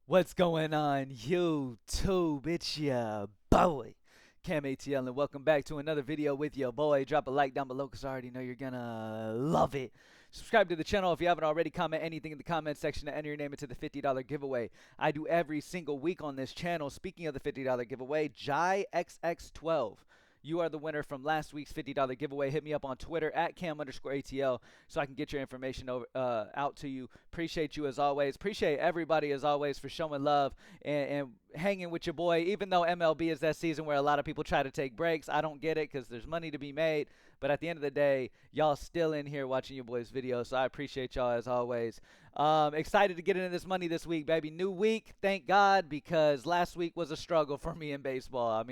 What's going on, YouTube? It's your boy, Cam ATL, and welcome back to another video with your boy. Drop a like down below because I already know you're gonna love it. Subscribe to the channel if you haven't already. Comment anything in the comment section to enter your name into the $50 giveaway I do every single week on this channel. Speaking of the $50 giveaway, Jai XX12. You are the winner from last week's $50 giveaway. Hit me up on Twitter at Cam_ATL so I can get your information out to you. Appreciate you as always. Appreciate everybody as always for showing love and hanging with your boy. Even though MLB is that season where a lot of people try to take breaks, I don't get it because there's money to be made. But at the end of the day, y'all still in here watching your boy's videos, so I appreciate y'all as always. Excited to get into this money this week, baby. New week, thank God, because last week was a struggle for me in baseball.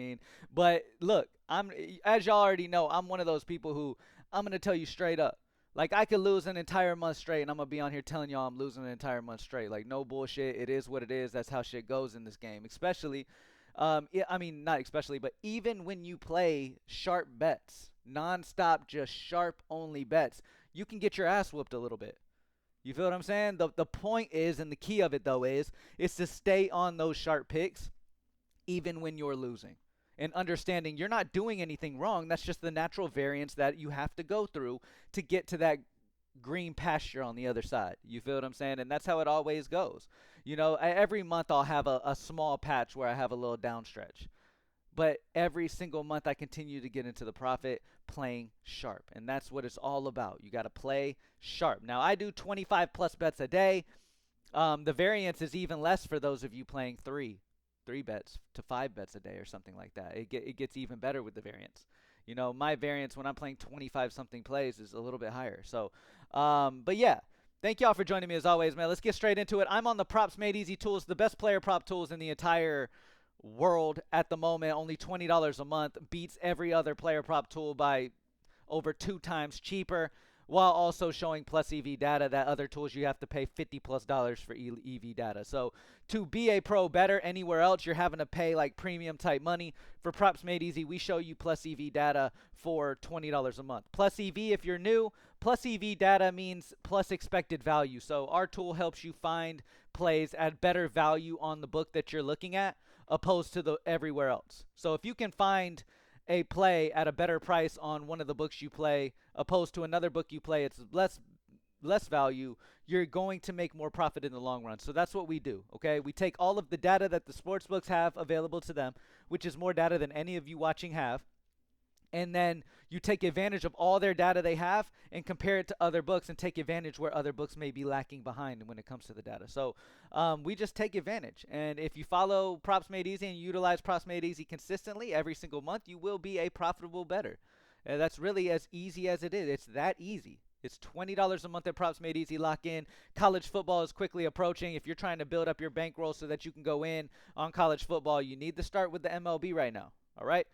But look, as y'all already know, I'm one of those people who I'm gonna tell you straight up. Like, I could lose an entire month straight, and I'm gonna be on here telling y'all I'm losing an entire month straight. Like, no bullshit. It is what it is. That's how shit goes in this game. Especially, not especially, but even when you play sharp bets, non-stop, just sharp only bets, you can get your ass whooped a little bit. You feel what I'm saying? The point is, and the key of it though is to stay on those sharp picks even when you're losing. And understanding you're not doing anything wrong. That's just the natural variance that you have to go through to get to that green pasture on the other side. You feel what I'm saying? And that's how it always goes. You know, every month I'll have a small patch where I have a little down stretch. But every single month I continue to get into the profit playing sharp. And that's what it's all about. You got to play sharp. Now, I do 25 plus bets a day. The variance is even less for those of you playing three bets to 5 bets a day or something like that. It gets even better with the variance. You know, my variance when I'm playing 25 something plays is a little bit higher. So, but yeah, thank y'all for joining me as always, man. Let's get straight into it. I'm on the Props Made Easy tools, the best player prop tools in the entire world at the moment. Only $20 a month, beats every other player prop tool by over 2 times cheaper, while also showing plus EV data. That other tools you have to pay $50 plus for EV data. So to be a pro better anywhere else, you're having to pay like premium type money. For Props Made Easy, we show you plus EV data for $20 a month. Plus EV, if you're new, plus EV data means plus expected value. So our tool helps you find plays at better value on the book that you're looking at, opposed to the everywhere else. So if you can find a play at a better price on one of the books you play, opposed to another book you play, it's less value, you're going to make more profit in the long run. So that's what we do, okay? We take all of the data that the sports books have available to them, which is more data than any of you watching have, and then you take advantage of all their data they have and compare it to other books and take advantage where other books may be lacking behind when it comes to the data. So we just take advantage. And if you follow Props Made Easy and you utilize Props Made Easy consistently every single month, you will be a profitable bettor. And that's really as easy as it is. It's that easy. It's $20 a month at Props Made Easy. Lock in. College football is quickly approaching. If you're trying to build up your bankroll so that you can go in on college football, you need to start with the MLB right now. All right?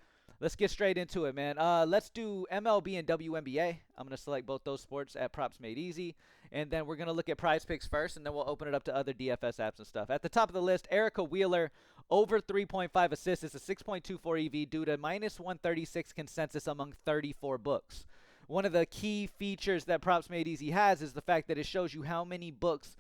Let's get straight into it, man. Let's do MLB and WNBA. I'm going to select both those sports at Props Made Easy. And then we're going to look at Prizepicks first, and then we'll open it up to other DFS apps and stuff. At the top of the list, Erica Wheeler, over 3.5 assists. It's a 6.24 EV due to minus 136 consensus among 34 books. One of the key features that Props Made Easy has is the fact that it shows you how many books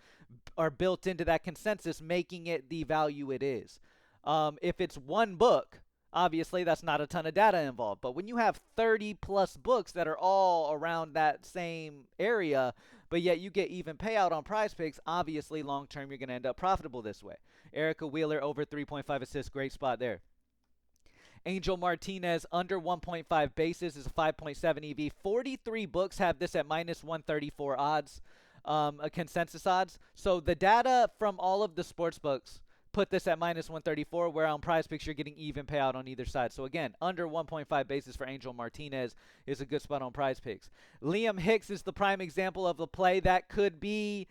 are built into that consensus, making it the value it is. If it's one book, obviously, that's not a ton of data involved. But when you have 30 plus books that are all around that same area, but yet you get even payout on Prizepicks, obviously, long term, you're going to end up profitable this way. Erica Wheeler, over 3.5 assists. Great spot there. Angel Martinez, under 1.5 bases, is a 5.7 EV. 43 books have this at minus 134 odds, a consensus odds. So the data from all of the sports books put this at minus 134, where on Prizepicks you're getting even payout on either side. So again, under 1.5 bases for Angel Martinez is a good spot on Prizepicks. Liam Hicks is the prime example of a play that could be,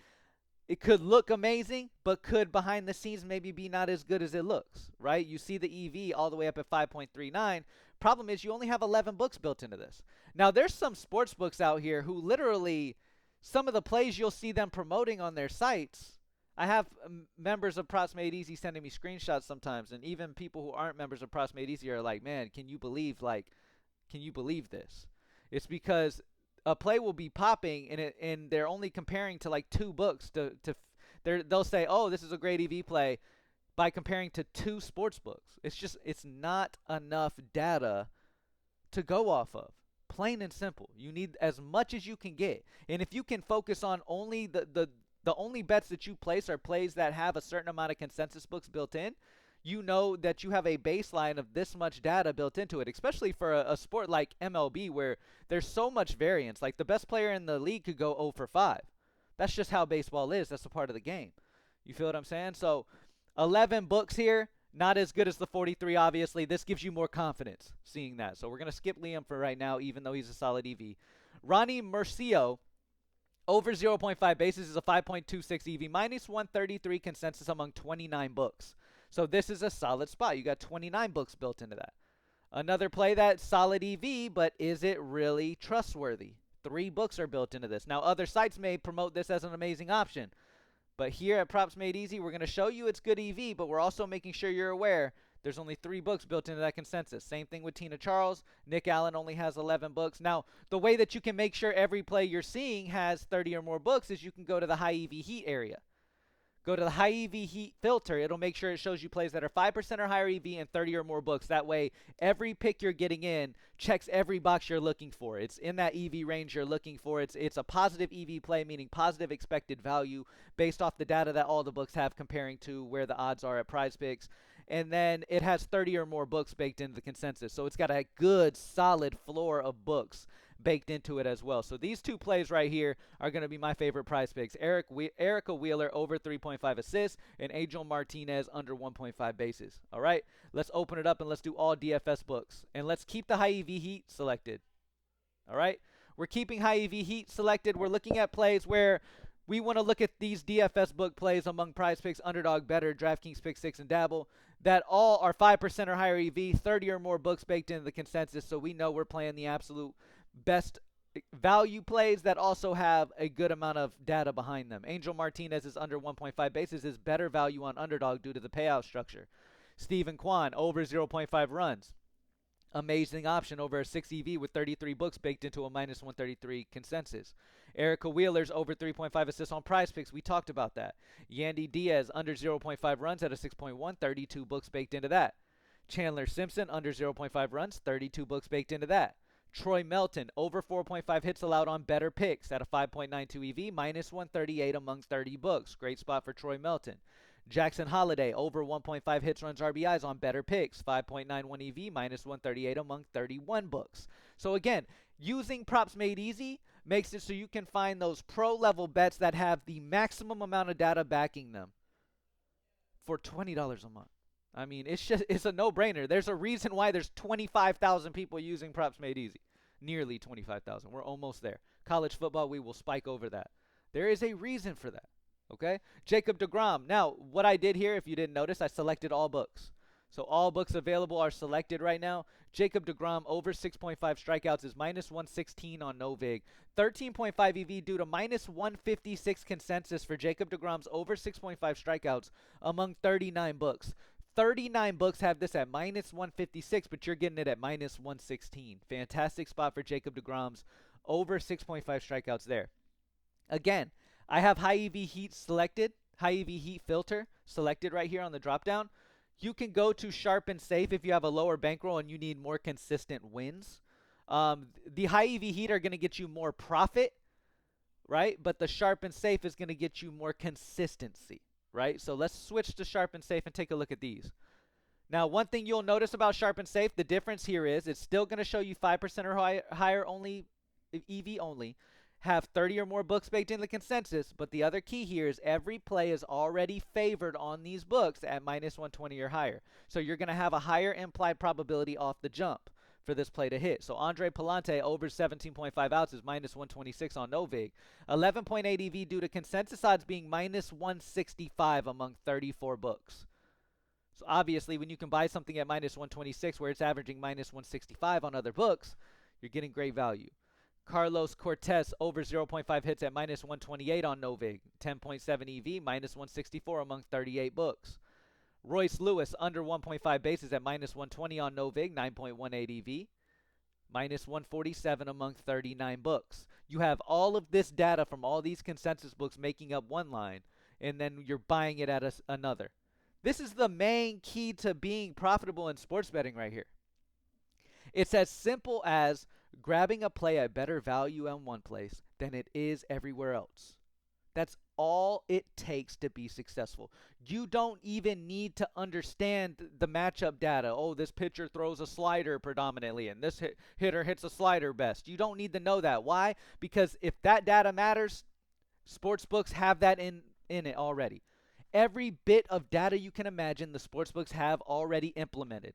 it could look amazing, but could behind the scenes maybe be not as good as it looks, right? You see the EV all the way up at 5.39. Problem is you only have 11 books built into this. Now there's some sports books out here who literally, some of the plays you'll see them promoting on their sites, I have members of Props Made Easy sending me screenshots sometimes, and even people who aren't members of Props Made Easy are like, man, can you believe this? It's because a play will be popping, and they're only comparing to like 2 books they'll say, oh, this is a great EV play, by comparing to 2 sports books. It's not enough data to go off of. Plain and simple. You need as much as you can get. And if you can focus on only the only bets that you place are plays that have a certain amount of consensus books built in, you know that you have a baseline of this much data built into it, especially for a sport like MLB where there's so much variance. Like the best player in the league could go 0 for 5. That's just how baseball is. That's a part of the game. You feel what I'm saying? So 11 books here. Not as good as the 43, obviously. This gives you more confidence seeing that. So we're going to skip Liam for right now, even though he's a solid EV. Ronnie Murcio, over 0.5 bases, is a 5.26 EV, minus 133 consensus among 29 books. So this is a solid spot. You got 29 books built into that. Another play that's solid EV, but is it really trustworthy? 3 books are built into this. Now, other sites may promote this as an amazing option. But here at Props Made Easy, we're going to show you it's good EV, but we're also making sure you're aware there's only 3 books built into that consensus. Same thing with Tina Charles. Nick Allen only has 11 books. Now, the way that you can make sure every play you're seeing has 30 or more books is you can go to the high EV heat area. Go to the high EV heat filter. It'll make sure it shows you plays that are 5% or higher EV and 30 or more books. That way, every pick you're getting in checks every box you're looking for. It's in that EV range you're looking for. It's a positive EV play, meaning positive expected value based off the data that all the books have comparing to where the odds are at Prizepicks. And then it has 30 or more books baked into the consensus. So it's got a good, solid floor of books baked into it as well. So these 2 plays right here are going to be my favorite Prizepicks. Erica Wheeler over 3.5 assists and Angel Martinez under 1.5 bases. All right, let's open it up and let's do all DFS books. And let's keep the high EV heat selected. All right, we're keeping high EV heat selected. We're looking at plays where we want to look at these DFS book plays among Prizepicks, Underdog, Betr, DraftKings, Pick 6, and Dabble that all are 5% or higher EV, 30 or more books baked into the consensus. So we know we're playing the absolute best value plays that also have a good amount of data behind them. Angel Martinez is under 1.5 bases, is better value on Underdog due to the payout structure. Stephen Kwan over 0.5 runs. Amazing option over a 6 EV with 33 books baked into a minus 133 consensus. Erica Wheeler's over 3.5 assists on Prizepicks. We talked about that. Yandy Diaz under 0.5 runs at a 6.1, 32 books baked into that. Chandler Simpson under 0.5 runs, 32 books baked into that. Troy Melton over 4.5 hits allowed on Betr picks at a 5.92 EV, minus 138 among 30 books. Great spot for Troy Melton. Jackson Holiday over 1.5 hits, runs, RBIs on Betr picks, 5.91 EV, minus 138 among 31 books. So again, using Props Made Easy makes it so you can find those pro level bets that have the maximum amount of data backing them for $20 a month. I mean, it's a no-brainer. There's a reason why there's 25,000 people using Props Made Easy. Nearly 25,000. We're almost there. College football, we will spike over that. There is a reason for that. Okay? Jacob deGrom. Now, what I did here, if you didn't notice, I selected all books. So all books available are selected right now. Jacob deGrom over 6.5 strikeouts is minus 116 on Novig. 13.5 EV due to minus 156 consensus for Jacob deGrom's over 6.5 strikeouts among 39 books. 39 books have this at minus 156, but you're getting it at minus 116. Fantastic spot for Jacob deGrom's over 6.5 strikeouts there. Again, I have high EV heat selected, high EV heat filter selected right here on the drop down. You can go to sharp and safe if you have a lower bankroll and you need more consistent wins. The high EV heat are going to get you more profit, right? But the sharp and safe is going to get you more consistency. Right? So let's switch to sharp and safe and take a look at these. Now, one thing you'll notice about sharp and safe, the difference here is it's still going to show you 5% or higher only, EV only, have 30 or more books baked in the consensus, but the other key here is every play is already favored on these books at minus 120 or higher. So you're going to have a higher implied probability off the jump for this play to hit. So Andre Palante over 17.5 outs is minus 126 on Novig. 11.8 EV due to consensus odds being minus 165 among 34 books. So obviously when you can buy something at minus 126 where it's averaging minus 165 on other books, you're getting great value. Carlos Cortez over 0.5 hits at minus 128 on Novig. 10.7 EV, minus 164 among 38 books. Royce Lewis under 1.5 bases at minus 120 on Novig, 9.18 EV, minus 147 among 39 books. You have all of this data from all these consensus books making up one line, and then you're buying it at another. This is the main key to being profitable in sports betting right here. It's as simple as grabbing a play at better value in one place than it is everywhere else. That's all it takes to be successful. You don't even need to understand the matchup data. Oh, this pitcher throws a slider predominantly, and this hitter hits a slider best. You don't need to know that. Why? Because if that data matters, sports books have that in it already. Every bit of data you can imagine, the sports books have already implemented.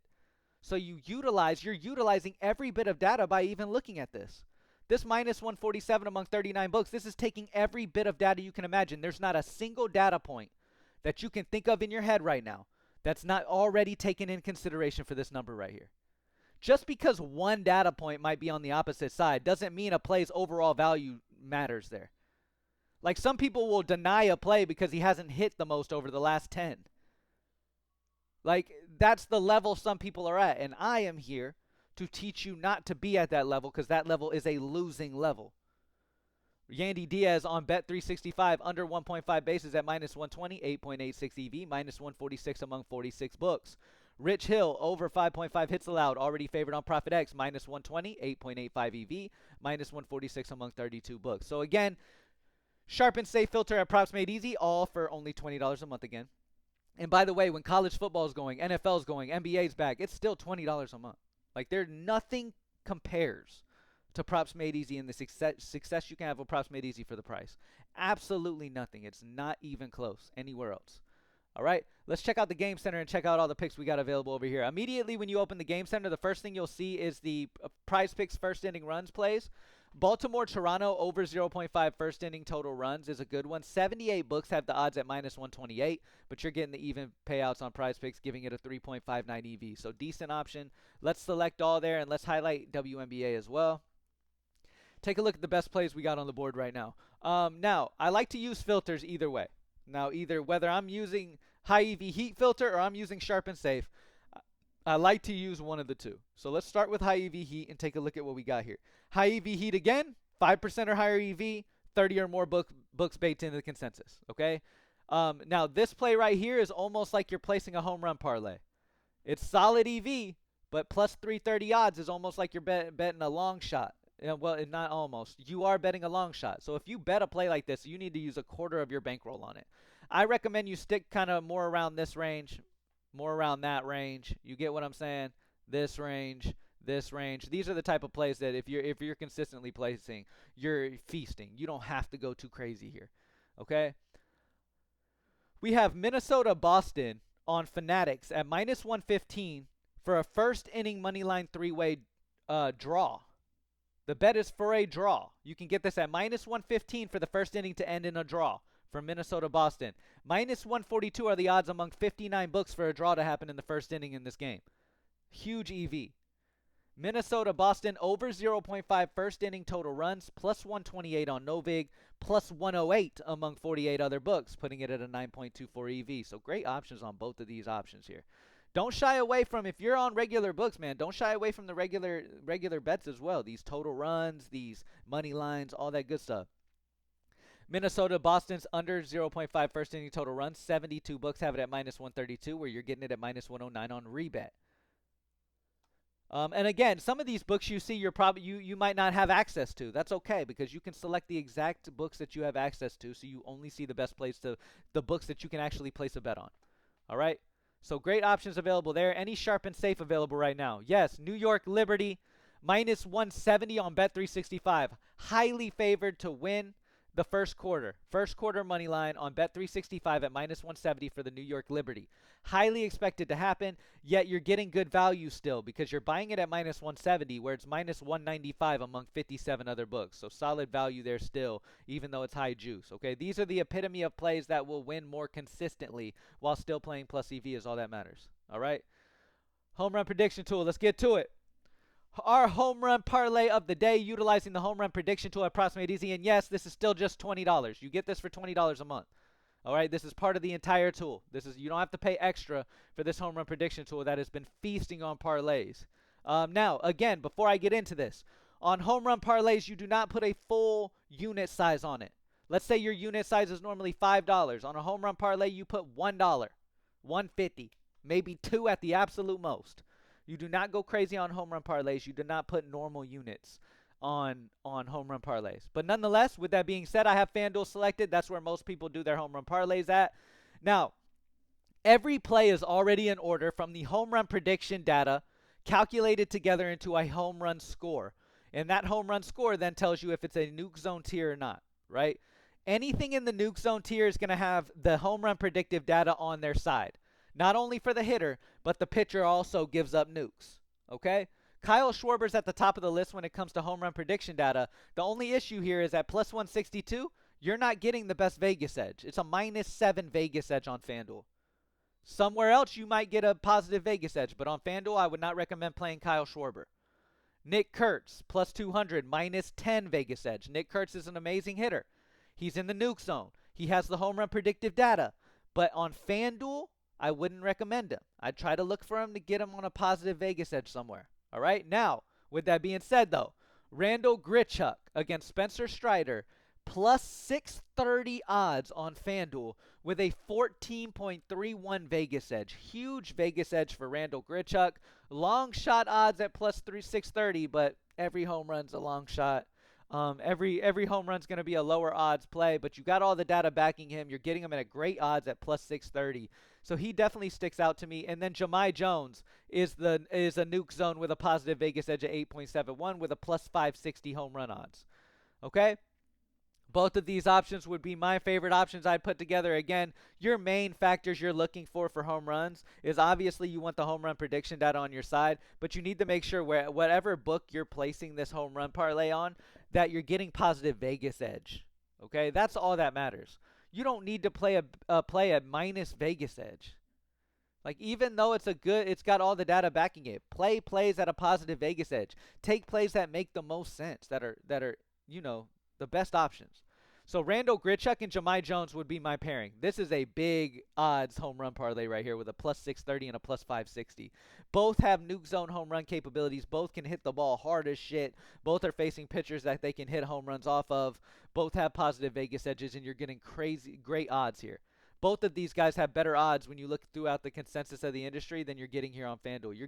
So you're utilizing every bit of data by even looking at this. This minus 147 among 39 books, this is taking every bit of data you can imagine. There's not a single data point that you can think of in your head right now that's not already taken in consideration for this number right here. Just because one data point might be on the opposite side doesn't mean a play's overall value matters there. Like, some people will deny a play because he hasn't hit the most over the last 10. Like, that's the level some people are at, and I am here to teach you not to be at that level, because that level is a losing level. Yandy Diaz on Bet365 under 1.5 bases at minus 120, 8.86 EV, minus 146 among 46 books. Rich Hill over 5.5 hits allowed, already favored on ProfitX, minus 120, 8.85 EV, minus 146 among 32 books. So again, sharp and safe filter at Props Made Easy, all for only $20 a month again. And by the way, when college football is going, NFL is going, NBA's back, it's still $20 a month. Like, nothing compares to Props Made Easy and the success you can have with Props Made Easy for the price. Absolutely nothing. It's not even close anywhere else. All right, let's check out the Game Center and check out all the picks we got available over here. Immediately when you open the Game Center, the first thing you'll see is the Prizepicks first inning runs plays. Baltimore-Toronto over 0.5 first inning total runs is a good one. 78 books have the odds at minus 128, but you're getting the even payouts on Prizepicks, giving it a 3.59 EV. So decent option. Let's select all there, and let's highlight Wnba as well. Take a look at the best plays we got on the board right now. Now, I like to use filters either way. Now, either whether I'm using high EV heat filter or I'm using sharp and safe, I like to use one of the two. So let's start with high EV heat and take a look at what we got here. High EV heat again, 5% or higher EV, 30 or more books baked into the consensus, okay? Now, this play right here is almost like you're placing a home run parlay. It's solid EV, but plus 330 odds is almost like you're betting a long shot. Well, not almost. You are betting a long shot. So if you bet a play like this, you need to use a quarter of your bankroll on it. I recommend you stick kind of more around this range, more around that range. You get what I'm saying? This range, this range. These are the type of plays that if you're consistently placing, you're feasting. You don't have to go too crazy here. Okay? We have Minnesota-Boston on Fanatics at minus 115 for a first inning money line three-way draw. The bet is for a draw. You can get this at minus 115 for the first inning to end in a draw from Minnesota-Boston. Minus 142 are the odds among 59 books for a draw to happen in the first inning in this game. Huge EV. Minnesota-Boston over 0.5 first inning total runs, plus 128 on Novig, plus 108 among 48 other books, putting it at a 9.24 EV. So great options on both of these options here. Don't shy away from, if you're on regular books, man, don't shy away from the regular bets as well. These total runs, these money lines, all that good stuff. Minnesota-Boston's under 0.5 first inning total runs. 72 books have it at minus 132, where you're getting it at minus 109 on rebet. And again, some of these books you see, you might not have access to. That's okay, because you can select the exact books that you have access to, so you only see the best plays to the books that you can actually place a bet on. All right? So great options available there. Any sharp and safe available right now? Yes, New York Liberty, minus 170 on Bet365. Highly favored to win the first quarter. First quarter money line on Bet365 at minus 170 for the New York Liberty. Highly expected to happen, yet you're getting good value still because you're buying it at minus 170 where it's minus 195 among 57 other books. So solid value there still, even though it's high juice. Okay, these are the epitome of plays that will win more consistently while still playing plus EV is all that matters. All right, home run prediction tool. Let's get to it. Our home run parlay of the day utilizing the home run prediction tool at Props Made Easy. And yes, this is still just $20. You get this for $20 a month. All right, this is part of the entire tool. You don't have to pay extra for this home run prediction tool that has been feasting on parlays. Now, again, before I get into this, on home run parlays, you do not put a full unit size on it. Let's say your unit size is normally $5. On a home run parlay, you put $1. 150, maybe 2 at the absolute most. You do not go crazy on home run parlays. You do not put normal units on home run parlays. But nonetheless, with that being said, I have FanDuel selected. That's where most people do their home run parlays at. Now, every play is already in order from the home run prediction data calculated together into a home run score. And that home run score then tells you if it's a nuke zone tier or not, right? Anything in the nuke zone tier is going to have the home run predictive data on their side. Not only for the hitter, but the pitcher also gives up nukes, okay? Kyle Schwarber's at the top of the list when it comes to home run prediction data. The only issue here is at plus 162, you're not getting the best Vegas edge. It's a -7 Vegas edge on FanDuel. Somewhere else, you might get a positive Vegas edge, but on FanDuel, I would not recommend playing Kyle Schwarber. Nick Kurtz, plus 200, -10 Vegas edge. Nick Kurtz is an amazing hitter. He's in the nuke zone. He has the home run predictive data. But on FanDuel, I wouldn't recommend him. I'd try to look for him to get him on a positive Vegas edge somewhere. All right? Now, with that being said, though, Randall Grichuk against Spencer Strider, plus 630 odds on FanDuel with a 14.31 Vegas edge. Huge Vegas edge for Randall Grichuk. Long shot odds at plus 630, but every home run's a long shot. Every home run's going to be a lower odds play, but you got all the data backing him. You're getting him at a great odds at plus 630. So he definitely sticks out to me. And then Jahmai Jones is a nuke zone with a positive Vegas edge at 8.71 with a plus 560 home run odds. Okay? Both of these options would be my favorite options I'd put together. Again, your main factors you're looking for home runs is obviously you want the home run prediction data on your side, but you need to make sure whatever book you're placing this home run parlay on, that you're getting positive Vegas edge. Okay? That's all that matters. You don't need to play a play at minus Vegas edge. Like, even though it's got all the data backing it, play plays at a positive Vegas edge. Take plays that make the most sense, that are the best options. So Randall Grichuk and Jahmai Jones would be my pairing. This is a big odds home run parlay right here with a plus 630 and a plus 560. Both have nuke zone home run capabilities. Both can hit the ball hard as shit. Both are facing pitchers that they can hit home runs off of. Both have positive Vegas edges, and you're getting great odds here. Both of these guys have better odds when you look throughout the consensus of the industry than you're getting here on FanDuel. You're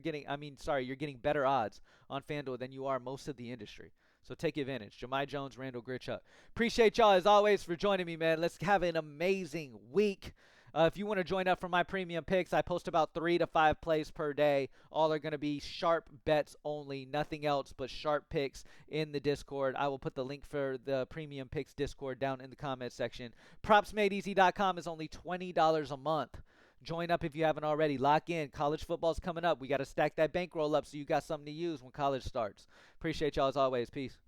getting better odds on FanDuel than you are most of the industry. So take advantage. Jahmai Jones, Randall Grichuk. Appreciate y'all, as always, for joining me, man. Let's have an amazing week. If you want to join up for my premium picks, I post about 3 to 5 plays per day. All are going to be sharp bets only, nothing else but sharp picks in the Discord. I will put the link for the premium picks Discord down in the comment section. PropsMadeEasy.com is only $20 a month. Join up if you haven't already. Lock in. College football's coming up. We got to stack that bankroll up so you got something to use when college starts. Appreciate y'all as always. Peace.